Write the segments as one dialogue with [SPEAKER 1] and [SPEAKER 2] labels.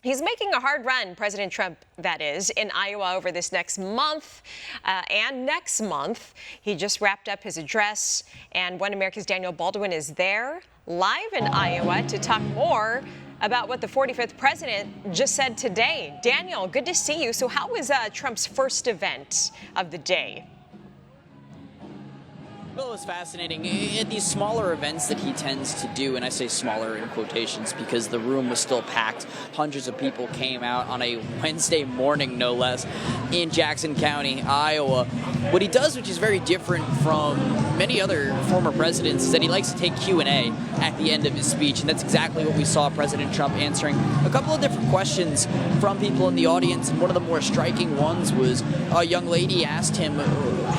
[SPEAKER 1] He's making a hard run, President Trump, that is, in Iowa over this next month and next month. He just wrapped up his address, and One America's Daniel Baldwin is there live in Iowa to talk more about what the 45th president just said today. Daniel, good to see you. So how was Trump's first event of the day?
[SPEAKER 2] Well, it was fascinating. At these smaller events that he tends to do, and I say smaller in quotations because the room was still packed. Hundreds of people came out on a Wednesday morning, no less, in Jackson County, Iowa. What he does, which is very different from many other former presidents, is that he likes to take Q&A at the end of his speech, and that's exactly what we saw President Trump answering a couple of different questions from people in the audience, and one of the more striking ones was a young lady asked him,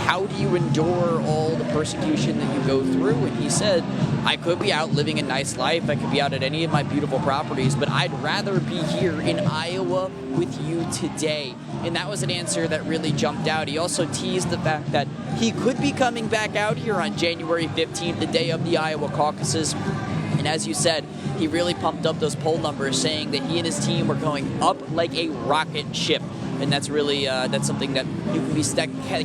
[SPEAKER 2] how do you endure all the persecution that you go through? And he said, I could be out living a nice life, I could be out at any of my beautiful properties, but I'd rather be here in Iowa with you today. And that was an answer that really jumped out. He also teased the fact that he could be coming back out here on January 15th, the day of the Iowa caucuses. And as you said, he really pumped up those poll numbers, saying that he and his team were going up like a rocket ship. And that's really that's something that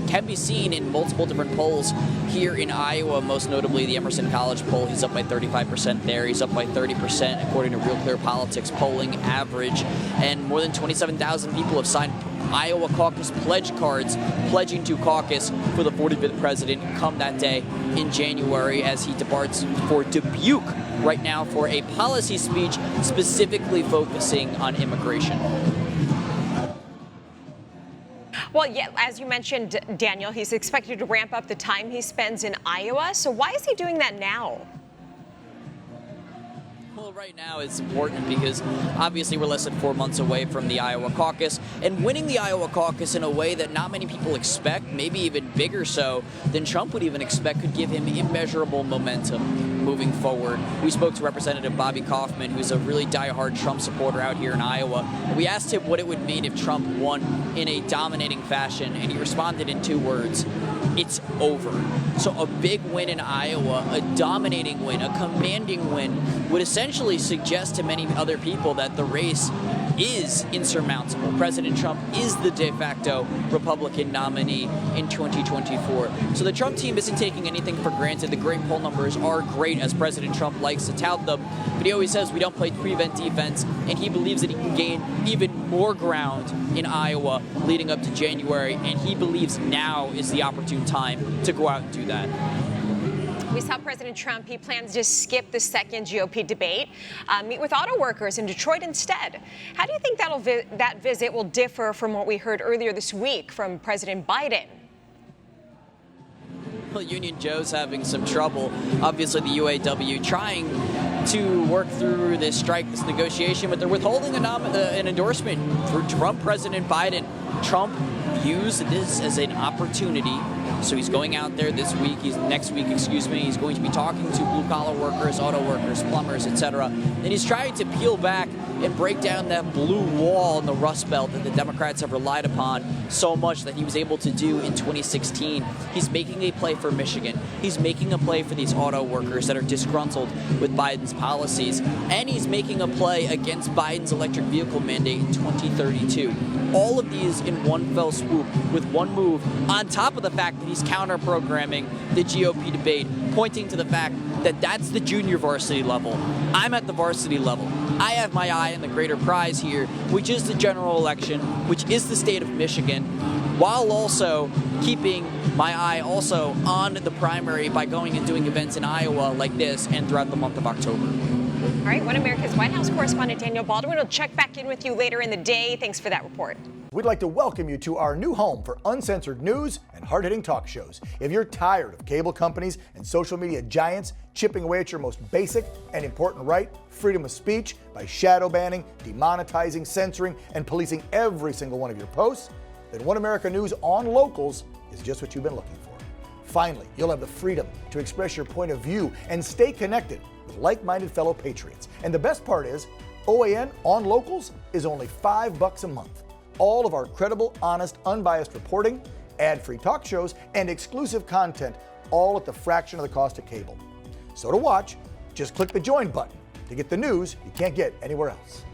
[SPEAKER 2] can be seen in multiple different polls here in Iowa, most notably the Emerson College poll. He's up by 35% there. He's up by 30% according to Real Clear Politics polling average. And more than 27,000 people have signed Iowa caucus pledge cards pledging to caucus for the 45th president come that day in January as he departs for Dubuque right now for a policy speech specifically focusing on immigration.
[SPEAKER 1] Well, yeah, as you mentioned, Daniel, he's expected to ramp up the time he spends in Iowa. So why is he doing that now?
[SPEAKER 2] Well, right now it's important because obviously we're less than 4 months away from the Iowa caucus, and winning the Iowa caucus in a way that not many people expect, maybe even bigger so than Trump would even expect, could give him immeasurable momentum moving forward. We spoke to Representative Bobby Kaufman, who's a really diehard Trump supporter out here in Iowa, and we asked him what it would mean if Trump won in a dominating fashion, and he responded in 2 words: it's over. So a big win in Iowa, a dominating win, a commanding win, would essentially suggest to many other people that the race is insurmountable. President Trump is the de facto Republican nominee in 2024. So the Trump team isn't taking anything for granted. The great poll numbers are great, as President Trump likes to tout them, but he always says we don't play prevent defense, and he believes that he can gain even more ground in Iowa leading up to January, and he believes now is the opportune time to go out and do that.
[SPEAKER 1] We saw President Trump, he plans to skip the second GOP debate, meet with auto workers in Detroit instead. How do you think that visit will differ from what we heard earlier this week from President Biden?
[SPEAKER 2] Well, Union Joe's having some trouble. Obviously, the UAW trying to work through this strike, this negotiation, but they're withholding an endorsement from President Biden. Trump views this as an opportunity. So he's going out there this week, next week, he's going to be talking to blue-collar workers, auto workers, plumbers, etc. And he's trying to peel back and break down that blue wall in the Rust Belt that the Democrats have relied upon so much that he was able to do in 2016. He's making a play for Michigan. He's making a play for these auto workers that are disgruntled with Biden's policies. And he's making a play against Biden's electric vehicle mandate in 2032. All of these in one fell swoop with one move, on top of the fact that he's counter-programming the GOP debate, pointing to the fact that that's the junior varsity level. I'm at the varsity level. I have my eye on the greater prize here, which is the general election, which is the state of Michigan, while also keeping my eye also on the primary by going and doing events in Iowa like this and throughout the month of October.
[SPEAKER 1] All right, One America's White House correspondent Daniel Baldwin will check back in with you later in the day. Thanks for that report.
[SPEAKER 3] We'd like to welcome you to our new home for uncensored news and hard-hitting talk shows. If you're tired of cable companies and social media giants chipping away at your most basic and important right, freedom of speech, by shadow banning, demonetizing, censoring, and policing every single one of your posts, then One America News on Locals is just what you've been looking for. Finally, you'll have the freedom to express your point of view and stay connected with like-minded fellow patriots. And the best part is, OAN on Locals is only $5 a month. All of our credible, honest, unbiased reporting, ad-free talk shows, and exclusive content, all at the fraction of the cost of cable. So to watch, just click the join button to get the news you can't get anywhere else.